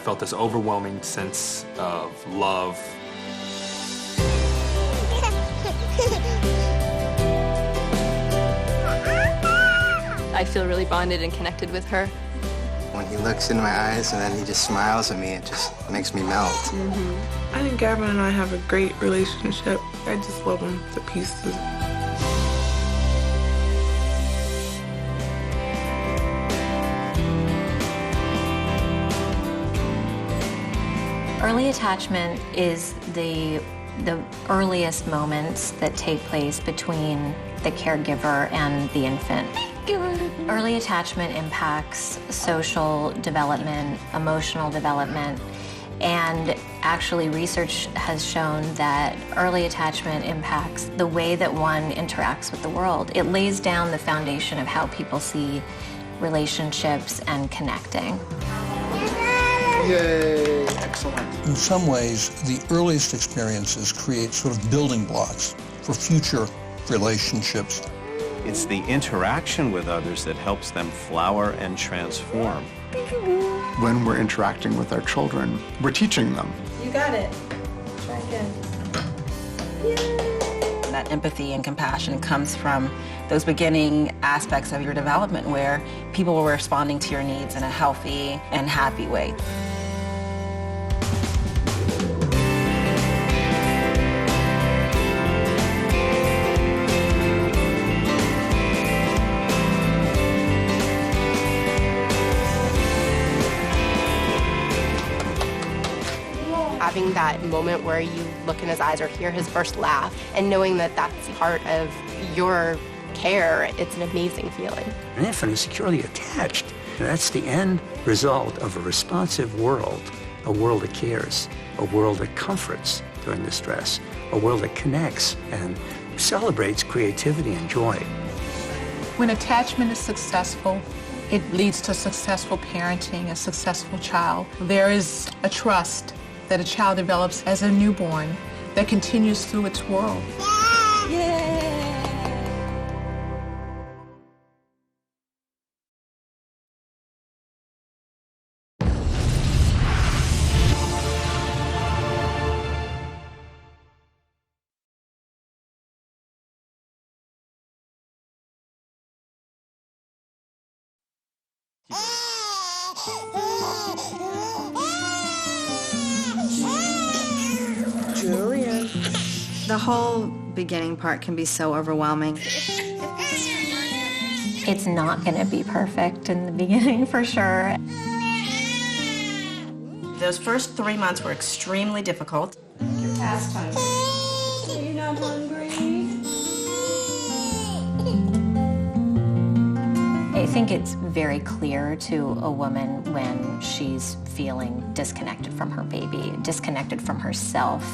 felt this overwhelming sense of love. I feel really bonded and connected with her. When he looks in my eyes and then he just smiles at me, it just makes me melt. I think Gavin and I have a great relationship. I just love him to pieces. Early attachment is the earliest moments that take place between the caregiver and the infant. Early attachment impacts social development, emotional development, and actually research has shown that early attachment impacts the way that one interacts with the world. It lays down the foundation of how people see relationships and connecting. Yay, excellent. In some ways, the earliest experiences create sort of building blocks for future relationships. It's the interaction with others that helps them flower and transform. When we're interacting with our children, we're teaching them. You got it. Try again. Yay. That empathy and compassion comes from those beginning aspects of your development where people were responding to your needs in a healthy and happy way. Having that moment where you look in his eyes or hear his first laugh and knowing that that's part of your care, it's an amazing feeling. An infant is securely attached. That's the end result of a responsive world, a world that cares, a world that comforts during the stress, a world that connects and celebrates creativity and joy. When attachment is successful, it leads to successful parenting, a successful child. There is a trust that a child develops as a newborn that continues through its world. Yay! Julian. The whole beginning part can be so overwhelming. It's not going to be perfect in the beginning, for sure. Those first 3 months were extremely difficult. Your pastime. Are you not hungry? I think it's very clear to a woman when she's feeling disconnected from her baby, disconnected from herself,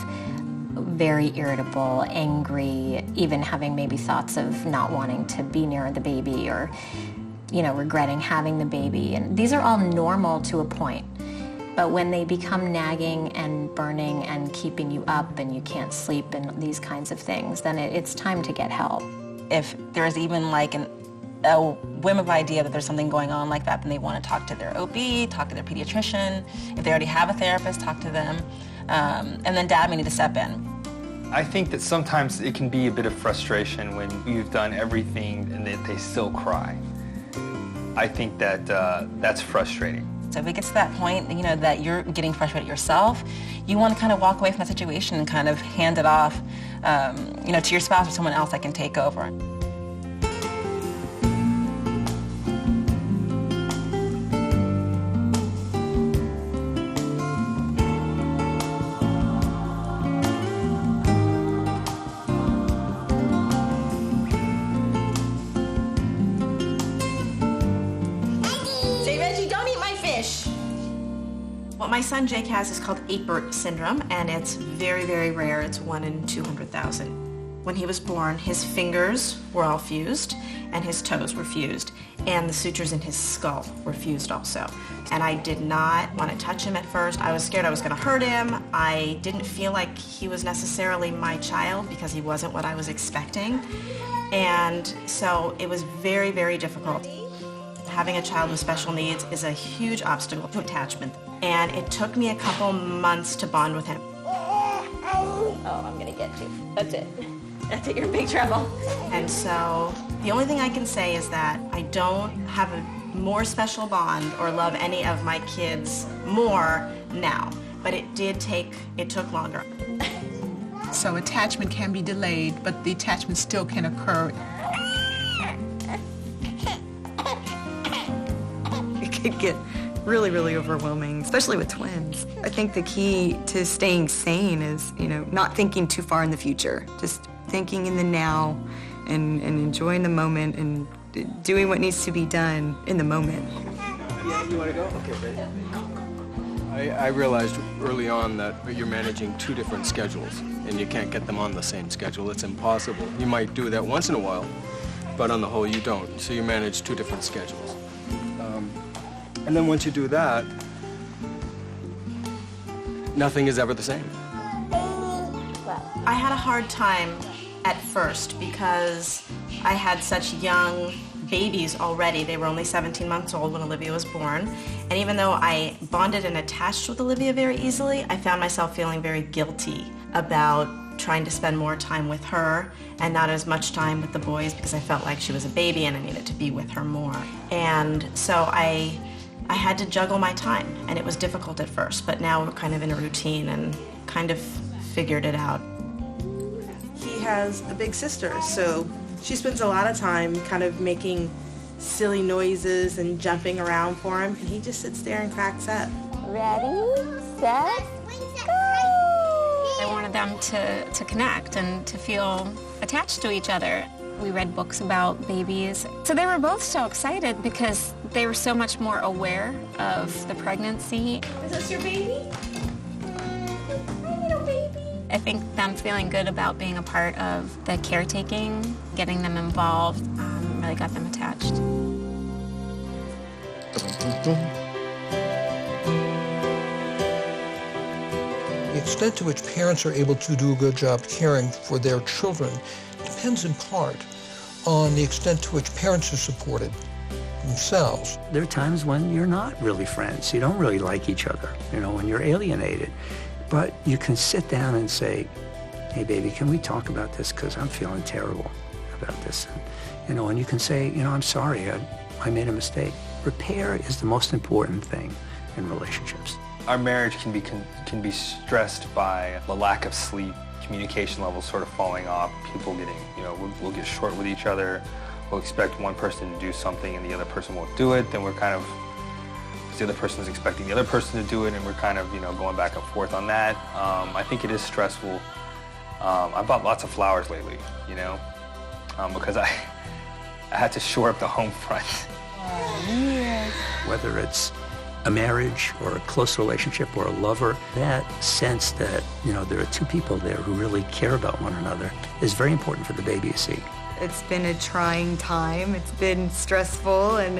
very irritable, angry, even having maybe thoughts of not wanting to be near the baby or, you know, regretting having the baby. And these are all normal to a point. But when they become nagging and burning and keeping you up and you can't sleep and these kinds of things, then it's time to get help. If there's even like a whim of idea that there's something going on like that, then they want to talk to their OB, talk to their pediatrician. If they already have a therapist, talk to them. And then dad may need to step in. I think that sometimes it can be a bit of frustration when you've done everything and they still cry. I think that that's frustrating. So if it gets to that point, you know, that you're getting frustrated yourself, you want to kind of walk away from that situation and kind of hand it off, you know, to your spouse or someone else that can take over. What my son Jake has is called Apert syndrome, and it's very, very rare. It's 1 in 200,000. When he was born, his fingers were all fused, and his toes were fused, and the sutures in his skull were fused also. And I did not want to touch him at first. I was scared I was going to hurt him. I didn't feel like he was necessarily my child because he wasn't what I was expecting. And so it was very, very difficult. having a child with special needs is a huge obstacle to attachment. And it took me a couple months to bond with him. Oh, I'm gonna get you. That's it. That's it, you're in big trouble. And so the only thing I can say is that I don't have a more special bond or love any of my kids more now. But it took longer. So attachment can be delayed, but the attachment still can occur. It could get really, really overwhelming, especially with twins. I think the key to staying sane is, not thinking too far in the future, just thinking in the now and enjoying the moment and doing what needs to be done in the moment. Yeah, you want to go? Okay, ready? I realized early on that you're managing two different schedules, and you can't get them on the same schedule. It's impossible. You might do that once in a while, but on the whole, you don't. So you manage two different schedules. And then once you do that, nothing is ever the same. I had a hard time at first because I had such young babies already. They were only 17 months old when Olivia was born. And even though I bonded and attached with Olivia very easily, I found myself feeling very guilty about trying to spend more time with her and not as much time with the boys because I felt like she was a baby and I needed to be with her more. And so I had to juggle my time, and it was difficult at first, but now we're kind of in a routine and kind of figured it out. He has a big sister, so she spends a lot of time kind of making silly noises and jumping around for him, and he just sits there and cracks up. Ready, set, go! I wanted them to connect and to feel attached to each other. We read books about babies. So they were both so excited because they were so much more aware of the pregnancy. Is this your baby? Hi, little baby. I think them feeling good about being a part of the caretaking, getting them involved, really got them attached. The extent to which parents are able to do a good job caring for their children depends in part on the extent to which parents are supported themselves. There are times when you're not really friends. You don't really like each other, when you're alienated. But you can sit down and say, hey, baby, can we talk about this? Because I'm feeling terrible about this. And you can say, I'm sorry, I made a mistake. Repair is the most important thing in relationships. Our marriage can be stressed by the lack of sleep, communication levels sort of falling off, people getting, we'll get short with each other, we'll expect one person to do something and the other person won't do it, then we're kind of, the other person is expecting the other person to do it and we're kind of, going back and forth on that. I think it is stressful. I bought lots of flowers lately, because I had to shore up the home front. Whether it's a marriage or a close relationship or a lover, that sense that, there are two people there who really care about one another is very important for the baby to see. It's been a trying time. It's been stressful, and,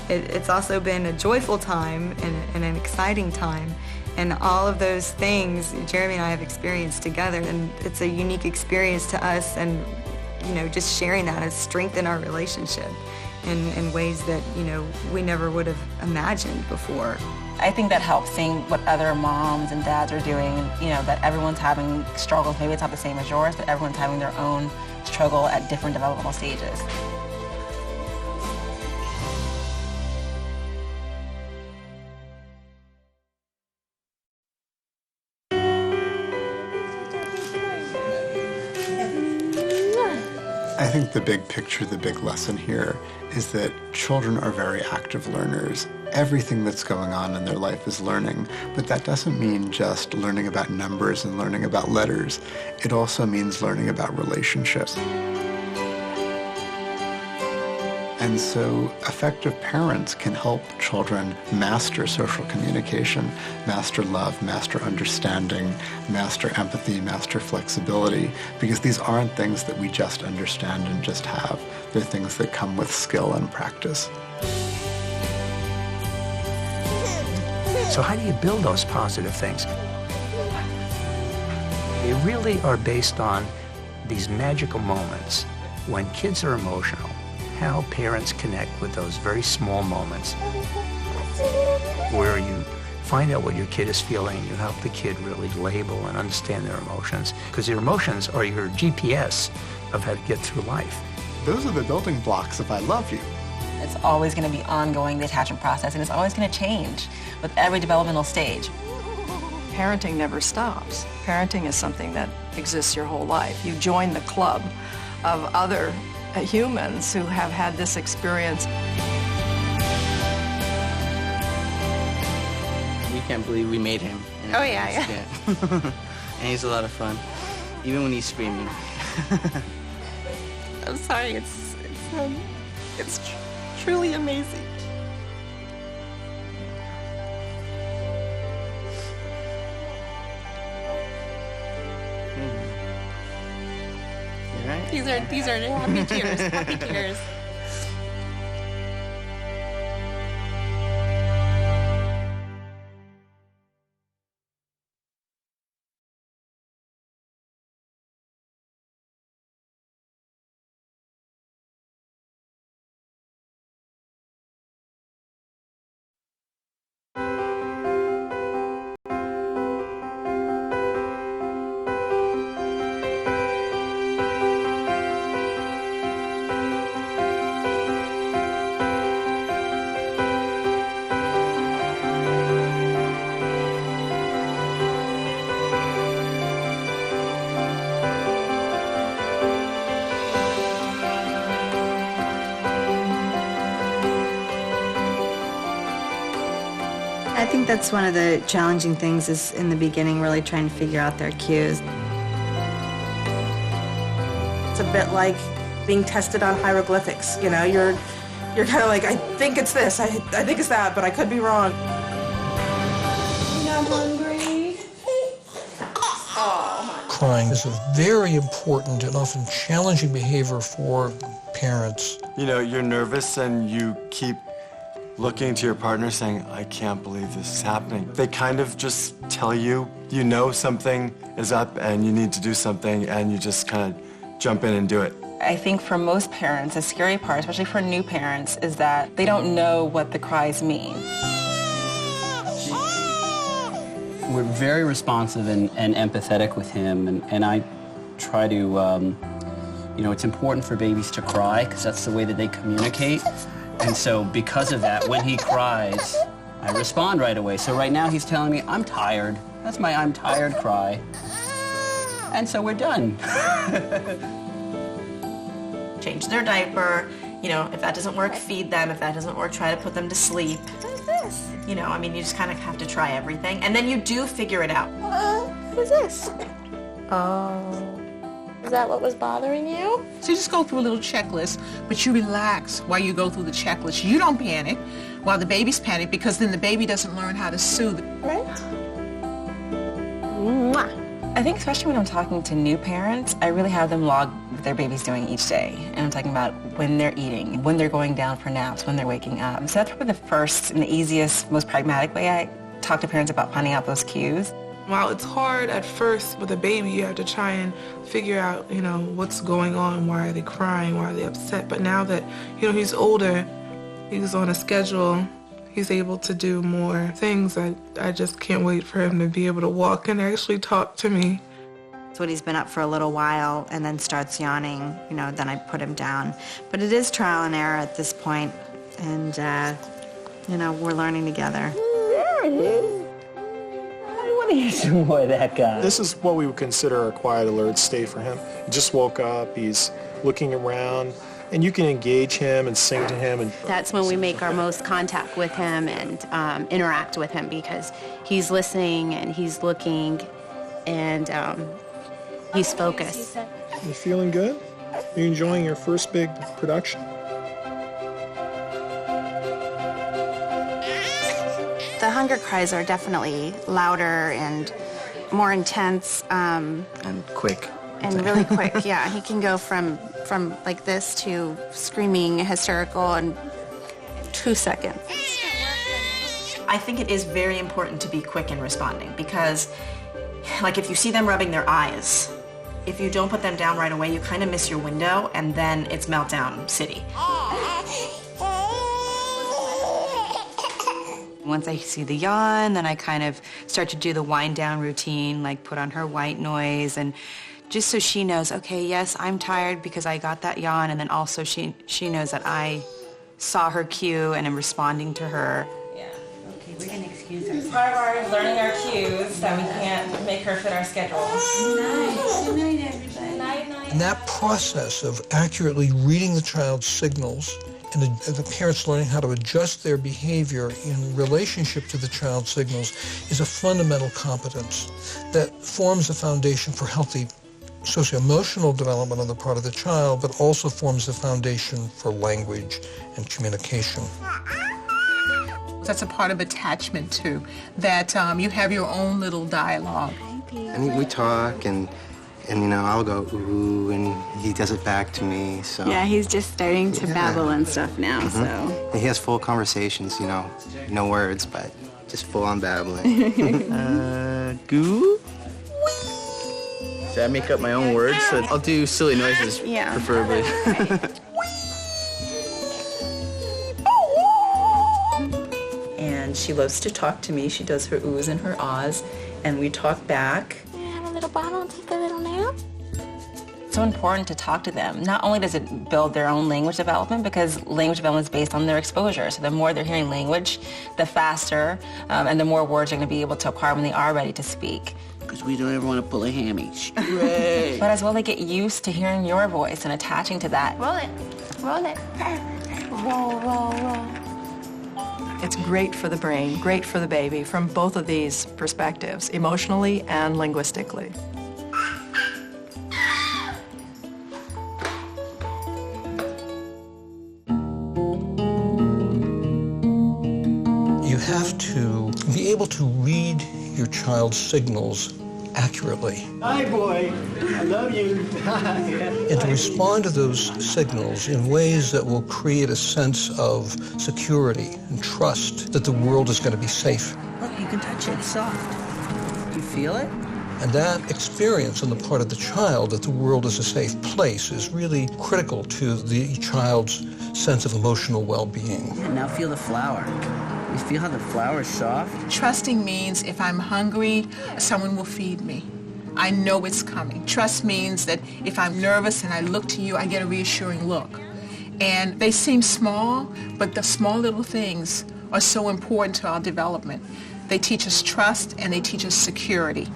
it's also been a joyful time and an exciting time. And all of those things Jeremy and I have experienced together, and it's a unique experience to us, and, just sharing that has strengthened our relationship in ways that, we never would have imagined before. I think that helps, seeing what other moms and dads are doing, that everyone's having struggles. Maybe it's not the same as yours, but everyone's having their own struggle at different developmental stages. I think the big picture, the big lesson here is that children are very active learners. Everything that's going on in their life is learning, but that doesn't mean just learning about numbers and learning about letters. It also means learning about relationships. And so effective parents can help children master social communication, master love, master understanding, master empathy, master flexibility, because these aren't things that we just understand and just have. They're things that come with skill and practice. So how do you build those positive things? They really are based on these magical moments when kids are emotional, how parents connect with those very small moments where you find out what your kid is feeling. You help the kid really label and understand their emotions, because your emotions are your GPS of how to get through life. Those are the building blocks of I love you. It's always going to be ongoing, the attachment process, and it's always going to change with every developmental stage. Parenting never stops. Parenting is something that exists your whole life. You join the club of other humans who have had this experience. We can't believe we made him. Oh, yeah. And he's a lot of fun, even when he's screaming. I'm sorry, it's truly amazing. You right? These are happy tears, happy tears. I think that's one of the challenging things is in the beginning really trying to figure out their cues. It's a bit like being tested on hieroglyphics, you know, you're kind of like, I think it's this, I think it's that, but I could be wrong. You're not hungry? Crying is a very important and often challenging behavior for parents. You know, you're nervous and you keep looking to your partner saying, I can't believe this is happening. They kind of just tell you, you know something is up and you need to do something, and you just kind of jump in and do it. I think for most parents, the scary part, especially for new parents, is that they don't know what the cries mean. We're very responsive and empathetic with him, and I try to, you know, it's important for babies to cry because that's the way that they communicate. And so because of that, when he cries, I respond right away. So right now he's telling me, I'm tired. That's my I'm tired cry. And so we're done. Change their diaper, you know, if that doesn't work, feed them. If that doesn't work, try to put them to sleep. What is this? You know, I mean, you just kind of have to try everything. And then you do figure it out. Who's this? Oh. Is that what was bothering you? So you just go through a little checklist, but you relax while you go through the checklist. You don't panic while the baby's panic, because then the baby doesn't learn how to soothe. Right? Mwah. I think especially when I'm talking to new parents, I really have them log what their baby's doing each day. And I'm talking about when they're eating, when they're going down for naps, when they're waking up. So that's probably the first and the easiest, most pragmatic way I talk to parents about finding out those cues. While it's hard at first with a baby, you have to try and figure out, you know, what's going on, why are they crying, why are they upset. But now that, you know, he's older, he's on a schedule, he's able to do more things. I just can't wait for him to be able to walk and actually talk to me. So when he's been up for a little while and then starts yawning, you know, then I put him down. But it is trial and error at this point, and, you know, we're learning together. There he is. Boy, that guy. This is what we would consider a quiet alert state for him. He just woke up, he's looking around, and you can engage him and sing to him. And That's when we make our most contact with him and interact with him, because he's listening and he's looking and he's focused. You feeling good? Are you enjoying your first big production? The hunger cries are definitely louder and more intense. And quick. And really quick, yeah. He can go from like this to screaming hysterical in 2 seconds. I think it is very important to be quick in responding because, like, if you see them rubbing their eyes, If you don't put them down right away, you kind of miss your window, and then it's meltdown city. Once I see the yawn, then I kind of start to do the wind down routine, like put on her white noise, and just so she knows, okay, yes, I'm tired because I got that yawn, and then also she knows that I saw her cue and am responding to her. Yeah, okay, we're gonna excuse her. It's part of our learning our cues that we can't make her fit our schedule. Good night. Good night, everybody. Night, night. And that process of accurately reading the child's signals and the parents learning how to adjust their behavior in relationship to the child's signals is a fundamental competence that forms the foundation for healthy socio-emotional development on the part of the child, but also forms the foundation for language and communication. That's a part of attachment too, that you have your own little dialogue. And we talk, and you know, I'll go ooh, and he does it back to me. So Yeah, he's just starting to babble and stuff now. So And he has full conversations, you know, no words, but just full on babbling. Goo. So I make up my own words, so I'll do silly noises, Yeah. preferably. And she loves to talk to me. She does her oohs and her ahs, and we talk back. have a little bottle, take a little nap. It's so important to talk to them. Not only does it build their own language development, because language development is based on their exposure. So the more they're hearing language, the faster, and the more words they're going to be able to acquire when they are ready to speak. Because we don't ever want to pull a hammy. But as well, they get used to hearing your voice and attaching to that. Roll it. Roll it. Roll, roll, roll. It's great for the brain, great for the baby from both of these perspectives, emotionally and linguistically. You have to be able to read your child's signals accurately. Hi, boy. I love you. And to respond to those signals in ways that will create a sense of security and trust that the world is going to be safe. Look, you can touch it. It's soft. You feel it? And that experience on the part of the child that the world is a safe place is really critical to the child's sense of emotional well-being. And now feel the flower. You feel how the flower is soft? Trusting means if I'm hungry, someone will feed me. I know it's coming. Trust means that if I'm nervous and I look to you, I get a reassuring look. And they seem small, but the small little things are so important to our development. They teach us trust and they teach us security.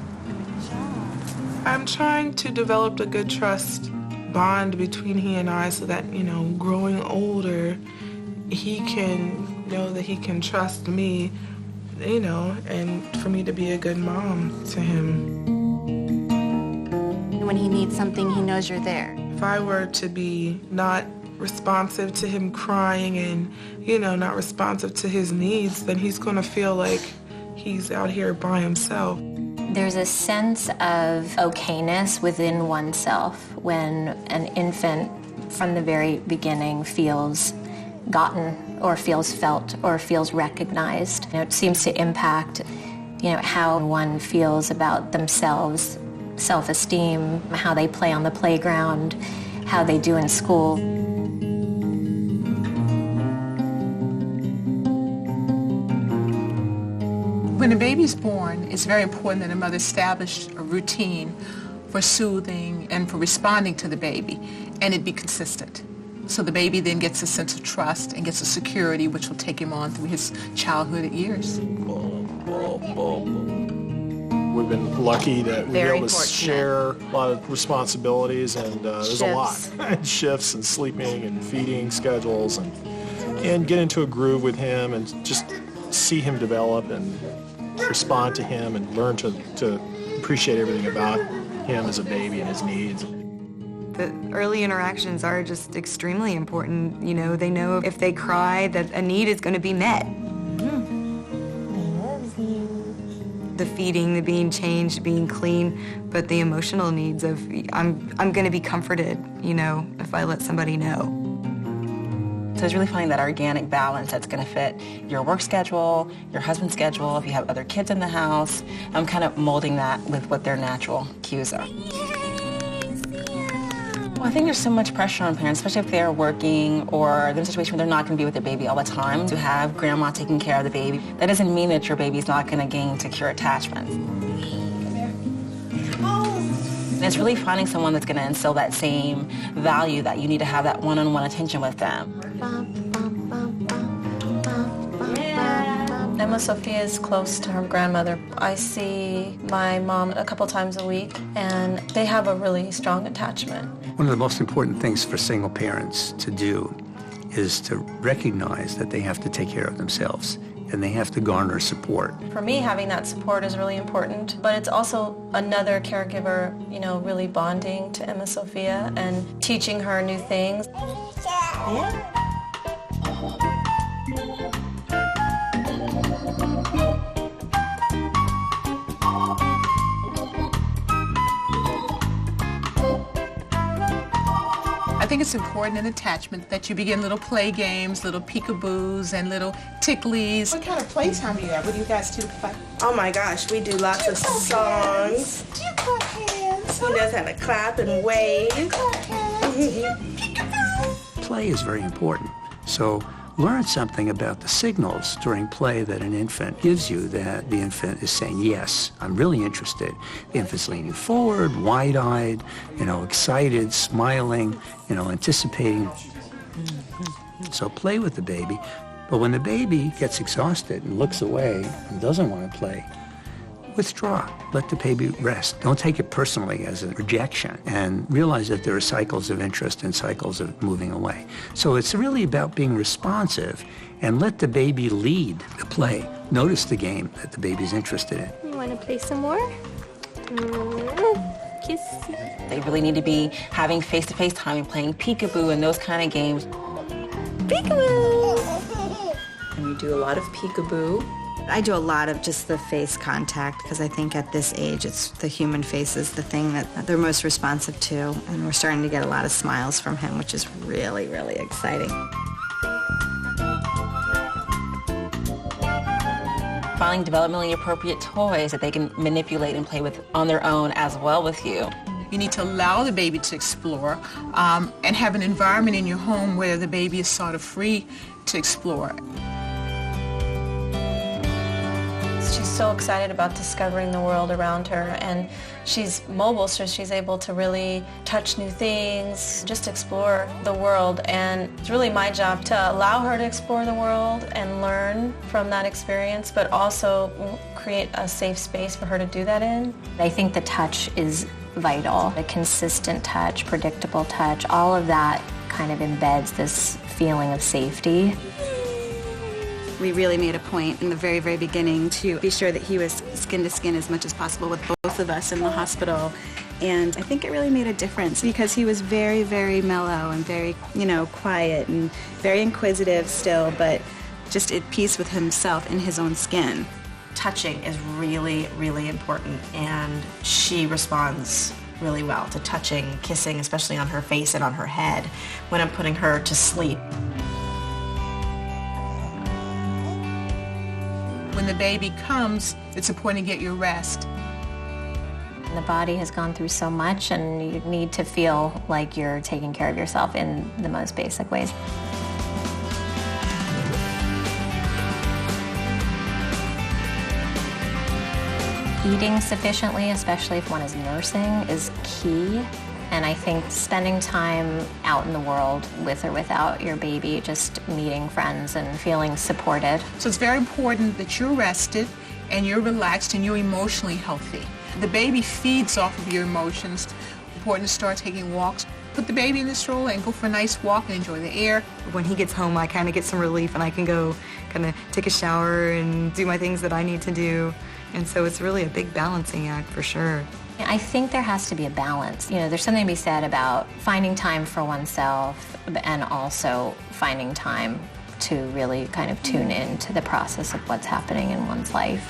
I'm trying to develop a good trust bond between he and I so that, you know, growing older, he can know that he can trust me, you know, and for me to be a good mom to him. When he needs something, he knows you're there. If I were to be not responsive to him crying and, you know, not responsive to his needs, then he's going to feel like he's out here by himself. There's a sense of okayness within oneself when an infant from the very beginning feels gotten or feels felt or feels recognized. You know, it seems to impact, you know, how one feels about themselves, self-esteem, how they play on the playground, how they do in school. When a baby's born, it's very important that a mother establish a routine for soothing and for responding to the baby, and it be consistent. So the baby then gets a sense of trust and gets a security which will take him on through his childhood years. We've been lucky that we've been Very able to fortunate. share a lot of responsibilities, and there's a lot. Shifts. Shifts and sleeping and feeding schedules, and get into a groove with him and just see him develop and respond to him and learn to appreciate everything about him as a baby and his needs. The early interactions are just extremely important. You know, they know if they cry that a need is going to be met. The feeding, the being changed, being clean, but the emotional needs of I'm going to be comforted, you know, if I let somebody know. So it's really finding that organic balance that's going to fit your work schedule, your husband's schedule, if you have other kids in the house. I'm kind of molding that with what their natural cues are. Well, I think there's so much pressure on parents, especially if they're working or they're in a situation where they're not going to be with their baby all the time, to have grandma taking care of the baby. That doesn't mean that your baby's not going to gain secure attachment. And it's really finding someone that's going to instill that same value that you need to have that one-on-one attention with them. Emma Sophia is close to her grandmother. I see my mom a couple times a week, and they have a really strong attachment. One of the most important things for single parents to do is to recognize that they have to take care of themselves and they have to garner support. For me, having that support is really important, but it's also another caregiver, really bonding to Emma Sophia and teaching her new things. Yeah. I think it's important in attachment that you begin little play games, little peekaboos, and little ticklies. What kind of playtime do you have? What do you guys do to play? Oh my gosh, we do lots of songs. Do you clap hands? He knows how to clap and wave. Clap hands. Play is very important. So learn something about the signals during play that an infant gives you, that the infant is saying, yes, I'm really interested. The infant's leaning forward, wide-eyed, excited, smiling, anticipating. So play with the baby. But when the baby gets exhausted and looks away and doesn't want to play, withdraw. Let the baby rest. Don't take it personally as a rejection, and realize that there are cycles of interest and cycles of moving away. So it's really about being responsive and let the baby lead the play. Notice the game that the baby's interested in. You want to play some more? Kiss. They really need to be having face-to-face time and playing peekaboo and those kind of games. Peekaboo! And you do a lot of peekaboo. I do a lot of just the face contact because I think at this age, it's the human face is the thing that they're most responsive to, and we're starting to get a lot of smiles from him, which is really, really exciting. Finding developmentally appropriate toys that they can manipulate and play with on their own as well with you. You need to allow the baby to explore and have an environment in your home where the baby is sort of free to explore. She's so excited about discovering the world around her, and she's mobile, so she's able to really touch new things, just explore the world. And it's really my job to allow her to explore the world and learn from that experience, but also create a safe space for her to do that in. I think the touch is vital. A consistent touch, predictable touch, all of that kind of embeds this feeling of safety. We really made a point in the very, very beginning to be sure that he was skin to skin as much as possible with both of us in the hospital. And I think it really made a difference because he was very, very mellow and very, quiet and very inquisitive still, but just at peace with himself in his own skin. Touching is really, really important, and she responds really well to touching, kissing, especially on her face and on her head when I'm putting her to sleep. When the baby comes, it's important to get your rest. The body has gone through so much, and you need to feel like you're taking care of yourself in the most basic ways. Eating sufficiently, especially if one is nursing, is key. And I think spending time out in the world with or without your baby, just meeting friends and feeling supported. So it's very important that you're rested and you're relaxed and you're emotionally healthy. The baby feeds off of your emotions. Important to start taking walks. Put the baby in the stroller and go for a nice walk and enjoy the air. When he gets home, I kind of get some relief and I can go kind of take a shower and do my things that I need to do. And so it's really a big balancing act for sure. I think there has to be a balance. There's something to be said about finding time for oneself and also finding time to really kind of tune in to the process of what's happening in one's life.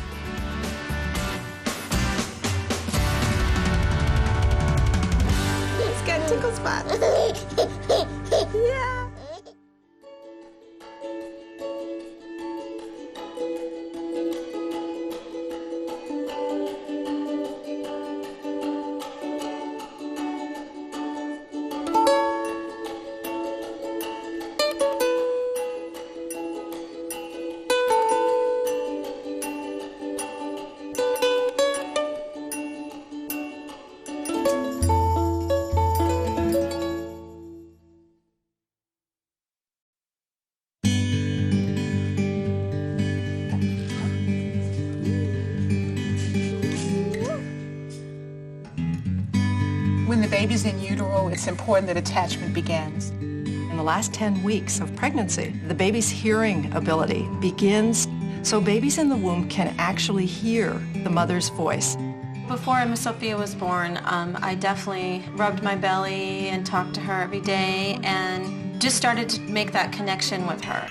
It's got tickle spots. Yeah. baby's in utero, it's important that attachment begins. In the last 10 weeks of pregnancy, the baby's hearing ability begins, so babies in the womb can actually hear the mother's voice. Before Miss Sophia was born, I definitely rubbed my belly and talked to her every day and just started to make that connection with her.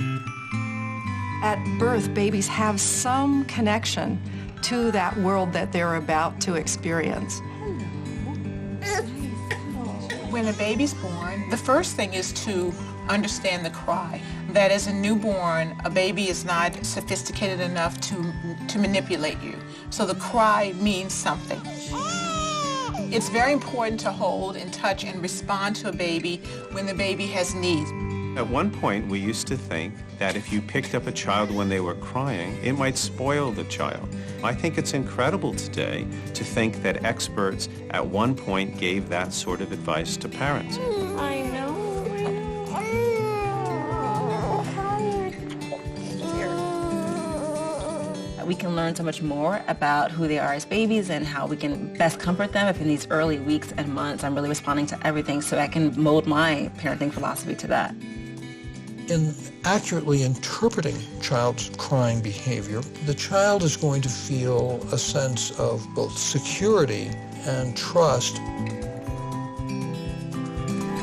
At birth, babies have some connection to that world that they're about to experience. When a baby's born, the first thing is to understand the cry. That as a newborn, a baby is not sophisticated enough to manipulate you. So the cry means something. It's very important to hold and touch and respond to a baby when the baby has needs. At one point, we used to think that if you picked up a child when they were crying, it might spoil the child. I think it's incredible today to think that experts at one point gave that sort of advice to parents. I know. We can learn so much more about who they are as babies and how we can best comfort them if in these early weeks and months I'm really responding to everything, so I can mold my parenting philosophy to that. In accurately interpreting child's crying behavior, the child is going to feel a sense of both security and trust.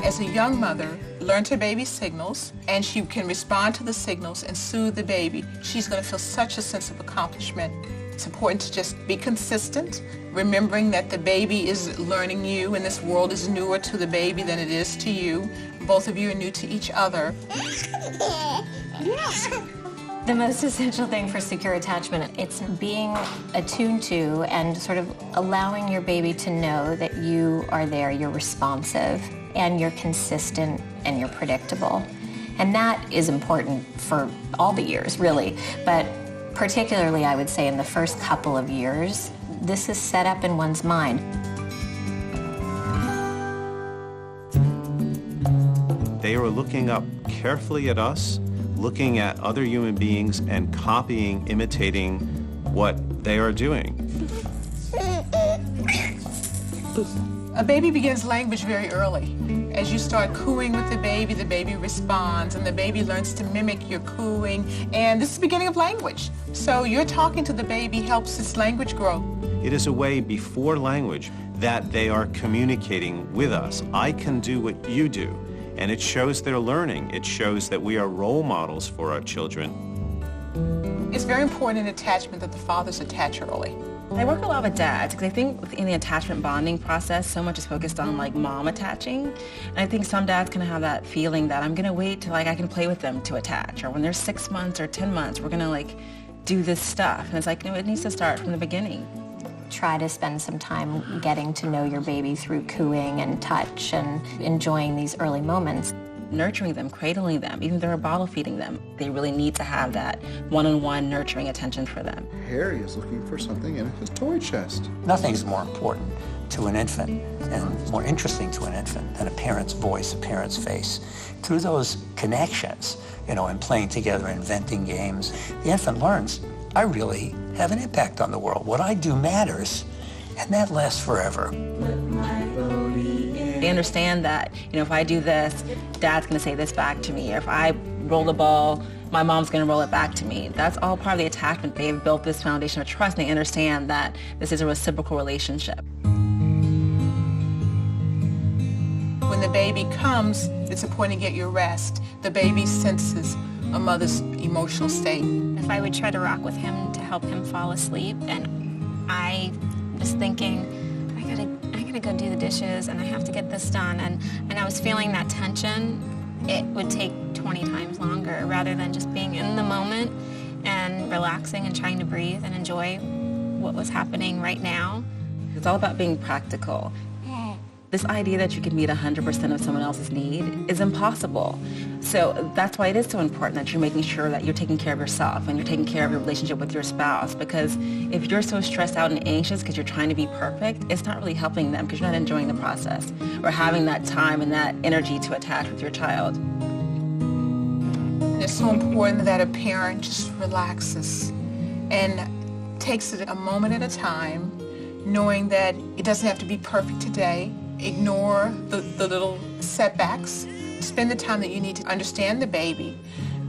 As a young mother, learn to baby's signals, and she can respond to the signals and soothe the baby. She's going to feel such a sense of accomplishment. It's important to just be consistent, remembering that the baby is learning you, and this world is newer to the baby than it is to you. Both of you are new to each other. The most essential thing for secure attachment, it's being attuned to and sort of allowing your baby to know that you are there, you're responsive, and you're consistent and you're predictable. And that is important for all the years, really. But particularly, I would say, in the first couple of years, this is set up in one's mind. They are looking up carefully at us, looking at other human beings and copying, imitating what they are doing. A baby begins language very early. As you start cooing with the baby responds, and the baby learns to mimic your cooing, and this is the beginning of language. So your talking to the baby helps its language grow. It is a way before language that they are communicating with us. I can do what you do. And it shows their learning. It shows that we are role models for our children. It's very important in attachment that the fathers attach early. I work a lot with dads because I think in the attachment bonding process, so much is focused on like mom attaching. And I think some dads can have that feeling that I'm gonna wait till like I can play with them to attach, or when they're 6 months or 10 months, we're gonna like do this stuff. And it's like, no, it needs to start from the beginning. Try to spend some time getting to know your baby through cooing and touch and enjoying these early moments. Nurturing them, cradling them, even if they're bottle feeding them. They really need to have that one-on-one nurturing attention for them. Harry is looking for something in his toy chest. Nothing's more important to an infant and more interesting to an infant than a parent's voice, a parent's face. Through those connections, and playing together, inventing games, the infant learns, I really have an impact on the world. What I do matters, and that lasts forever. They understand that, if I do this, Dad's going to say this back to me. If I roll the ball, my mom's going to roll it back to me. That's all part of the attachment. They've built this foundation of trust, and they understand that this is a reciprocal relationship. When the baby comes, it's important to get your rest. The baby senses a mother's emotional state. If I would try to rock with him to help him fall asleep, and I was thinking, I gotta go do the dishes and I have to get this done, and I was feeling that tension, it would take 20 times longer rather than just being in the moment and relaxing and trying to breathe and enjoy what was happening right now. It's all about being practical. This idea that you can meet 100% of someone else's need is impossible. So that's why it is so important that you're making sure that you're taking care of yourself and you're taking care of your relationship with your spouse, because if you're so stressed out and anxious because you're trying to be perfect, it's not really helping them because you're not enjoying the process or having that time and that energy to attach with your child. It's so important that a parent just relaxes and takes it a moment at a time, knowing that it doesn't have to be perfect today. ignore the little setbacks. Spend the time that you need to understand the baby,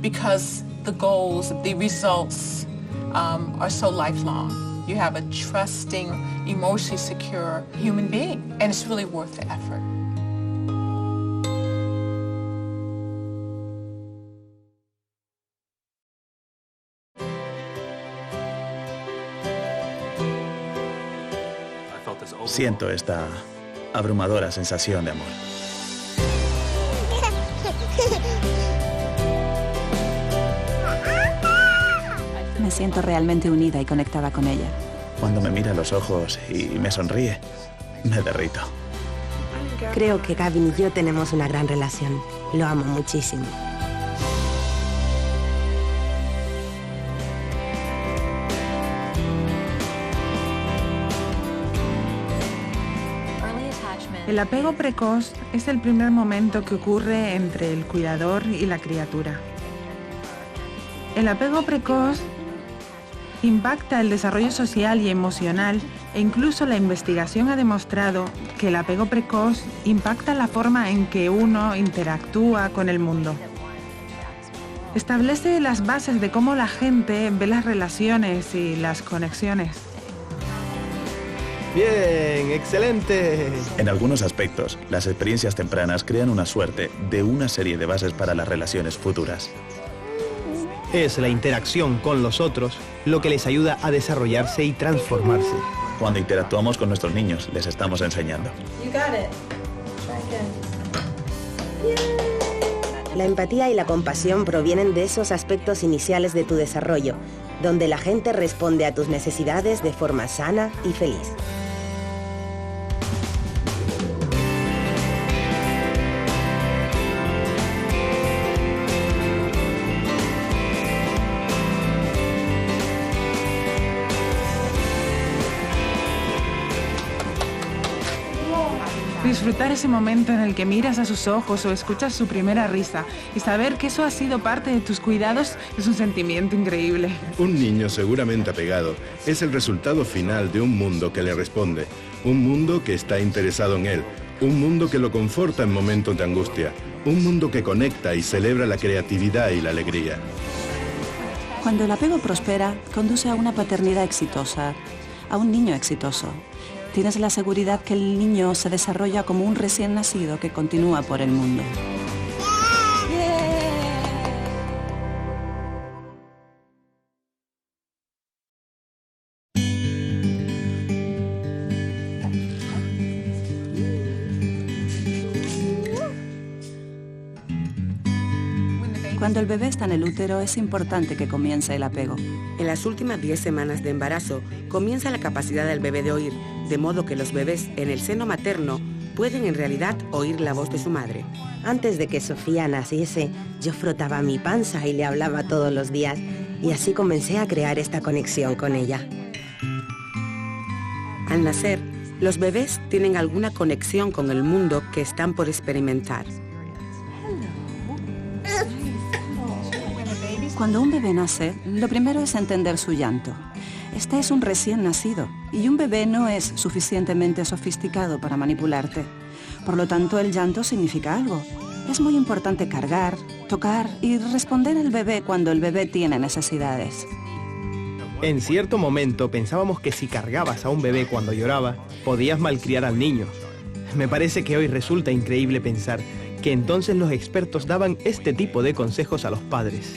because the goals, the results are so lifelong. You have a trusting, emotionally secure human being, and it's really worth the effort. Siento esta abrumadora sensación de amor. Me siento realmente unida y conectada con ella. Cuando me mira a los ojos y me sonríe, me derrito. Creo que Gavin y yo tenemos una gran relación. Lo amo muchísimo. El apego precoz es el primer momento que ocurre entre el cuidador y la criatura. El apego precoz impacta el desarrollo social y emocional, e incluso la investigación ha demostrado que el apego precoz impacta la forma en que uno interactúa con el mundo. Establece las bases de cómo la gente ve las relaciones y las conexiones. Bien, excelente. En algunos aspectos, las experiencias tempranas crean una suerte de una serie de bases para las relaciones futuras. Es la interacción con los otros lo que les ayuda a desarrollarse y transformarse. Cuando interactuamos con nuestros niños, les estamos enseñando. La empatía y la compasión provienen de esos aspectos iniciales de tu desarrollo, donde la gente responde a tus necesidades de forma sana y feliz. Disfrutar ese momento en el que miras a sus ojos o escuchas su primera risa y saber que eso ha sido parte de tus cuidados es un sentimiento increíble. Un niño seguramente apegado es el resultado final de un mundo que le responde, un mundo que está interesado en él, un mundo que lo conforta en momentos de angustia, un mundo que conecta y celebra la creatividad y la alegría. Cuando el apego prospera, conduce a una paternidad exitosa, a un niño exitoso. Tienes la seguridad que el niño se desarrolla como un recién nacido que continúa por el mundo. Cuando el bebé está en el útero, es importante que comience el apego. En las últimas 10 semanas de embarazo comienza la capacidad del bebé de oír, de modo que los bebés en el seno materno pueden en realidad oír la voz de su madre. Antes de que Sofía naciese, yo frotaba mi panza y le hablaba todos los días, y así comencé a crear esta conexión con ella. Al nacer, los bebés tienen alguna conexión con el mundo que están por experimentar. Cuando un bebé nace, lo primero es entender su llanto. Este es un recién nacido y un bebé no es suficientemente sofisticado para manipularte. Por lo tanto, el llanto significa algo. Es muy importante cargar, tocar y responder al bebé cuando el bebé tiene necesidades. En cierto momento pensábamos que si cargabas a un bebé cuando lloraba, podías malcriar al niño. Me parece que hoy resulta increíble pensar que entonces los expertos daban este tipo de consejos a los padres.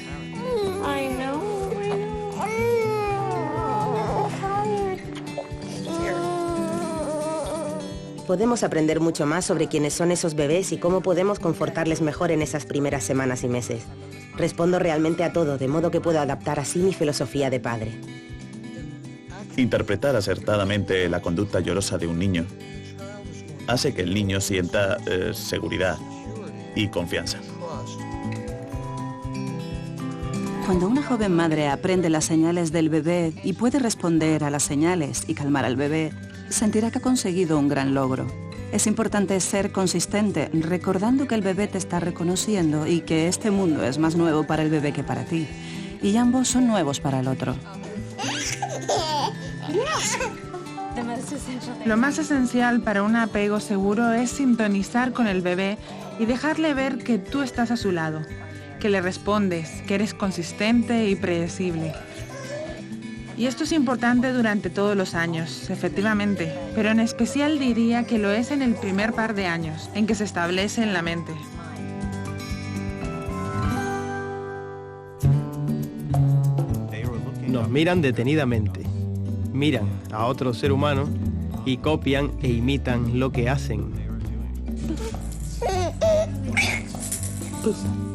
Podemos aprender mucho más sobre quiénes son esos bebés y cómo podemos confortarles mejor en esas primeras semanas y meses. Respondo realmente a todo, de modo que puedo adaptar así mi filosofía de padre. Interpretar acertadamente la conducta llorosa de un niño hace que el niño sienta seguridad y confianza. Cuando una joven madre aprende las señales del bebé y puede responder a las señales y calmar al bebé, sentirá que ha conseguido un gran logro. Es importante ser consistente, recordando que el bebé te está reconociendo y que este mundo es más nuevo para el bebé que para ti. Y ambos son nuevos para el otro. Lo más esencial para un apego seguro es sintonizar con el bebé y dejarle ver que tú estás a su lado, que le respondes, que eres consistente y predecible. Y esto es importante durante todos los años, efectivamente, pero en especial diría que lo es en el primer par de años, en que se establece en la mente. Nos miran detenidamente, miran a otro ser humano y copian e imitan lo que hacen.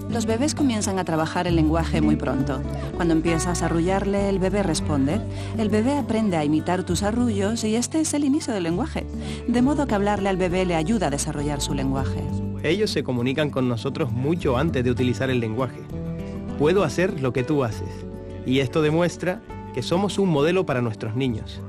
Los bebés comienzan a trabajar el lenguaje muy pronto. Cuando empiezas a arrullarle, el bebé responde. El bebé aprende a imitar tus arrullos y este es el inicio del lenguaje. De modo que hablarle al bebé le ayuda a desarrollar su lenguaje. Ellos se comunican con nosotros mucho antes de utilizar el lenguaje. Puedo hacer lo que tú haces. Y esto demuestra que somos un modelo para nuestros niños.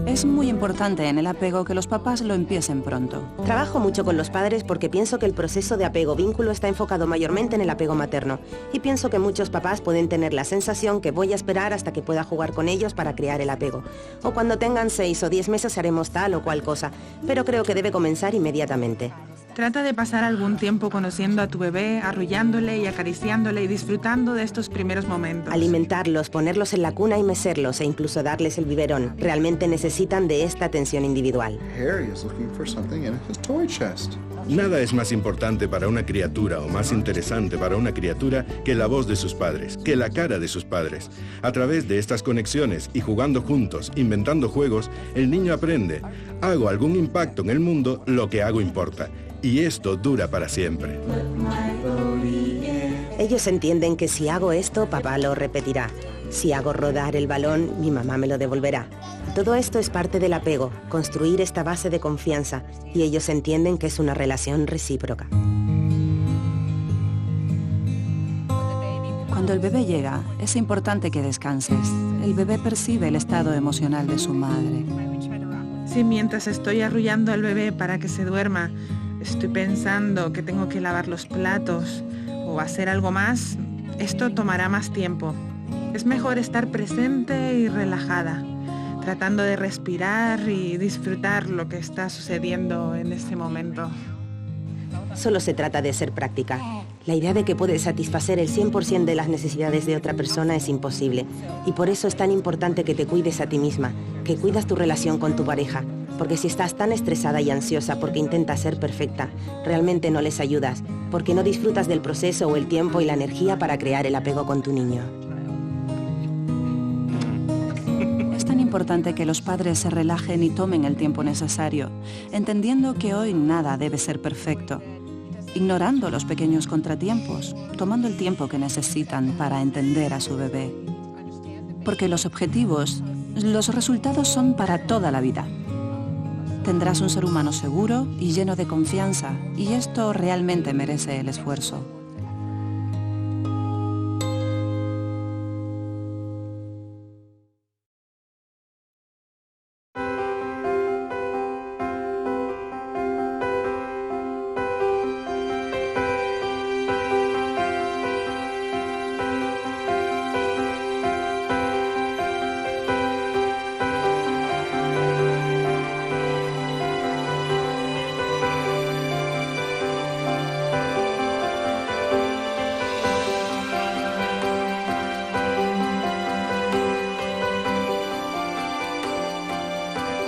Es muy importante en el apego que los papás lo empiecen pronto. Trabajo mucho con los padres porque pienso que el proceso de apego-vínculo está enfocado mayormente en el apego materno. Y pienso que muchos papás pueden tener la sensación que voy a esperar hasta que pueda jugar con ellos para crear el apego. O cuando tengan 6 o 10 meses haremos tal o cual cosa. Pero creo que debe comenzar inmediatamente. Trata de pasar algún tiempo conociendo a tu bebé, arrullándole y acariciándole y disfrutando de estos primeros momentos. Alimentarlos, ponerlos en la cuna y mecerlos e incluso darles el biberón. Realmente necesitan de esta atención individual. Harry is looking for something in his toy chest. Nada es más importante para una criatura o más interesante para una criatura que la voz de sus padres, que la cara de sus padres. A través de estas conexiones y jugando juntos, inventando juegos, el niño aprende. Hago algún impacto en el mundo, lo que hago importa. Y esto dura para siempre. Ellos entienden que si hago esto, papá lo repetirá. Si hago rodar el balón, mi mamá me lo devolverá. Todo esto es parte del apego, construir esta base de confianza, y ellos entienden que es una relación recíproca. Cuando el bebé llega, es importante que descanses. El bebé percibe el estado emocional de su madre. Si mientras estoy arrullando al bebé para que se duerma, estoy pensando que tengo que lavar los platos o hacer algo más, esto tomará más tiempo. Es mejor estar presente y relajada, tratando de respirar y disfrutar lo que está sucediendo en este momento. Solo se trata de ser práctica. La idea de que puedes satisfacer el 100% de las necesidades de otra persona es imposible. Y por eso es tan importante que te cuides a ti misma, que cuidas tu relación con tu pareja. Porque si estás tan estresada y ansiosa porque intentas ser perfecta, realmente no les ayudas, porque no disfrutas del proceso o el tiempo y la energía para crear el apego con tu niño. Es tan importante que los padres se relajen y tomen el tiempo necesario, entendiendo que hoy nada debe ser perfecto, ignorando los pequeños contratiempos, tomando el tiempo que necesitan para entender a su bebé. Porque los objetivos, los resultados son para toda la vida. Tendrás un ser humano seguro y lleno de confianza, y esto realmente merece el esfuerzo.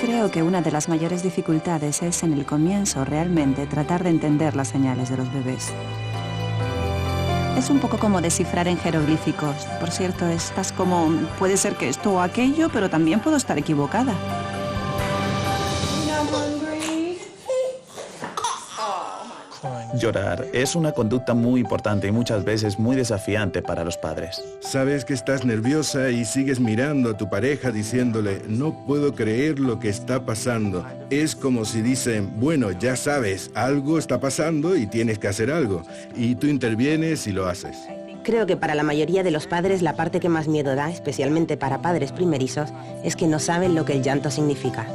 Creo que una de las mayores dificultades es en el comienzo realmente tratar de entender las señales de los bebés. Es un poco como descifrar en jeroglíficos. Por cierto, estás como, puede ser que esto o aquello, pero también puedo estar equivocada. Llorar es una conducta muy importante y muchas veces muy desafiante para los padres. Sabes que estás nerviosa y sigues mirando a tu pareja diciéndole, no puedo creer lo que está pasando. Es como si dicen, bueno, ya sabes, algo está pasando y tienes que hacer algo. Y tú intervienes y lo haces. Creo que para la mayoría de los padres la parte que más miedo da, especialmente para padres primerizos, es que no saben lo que el llanto significa.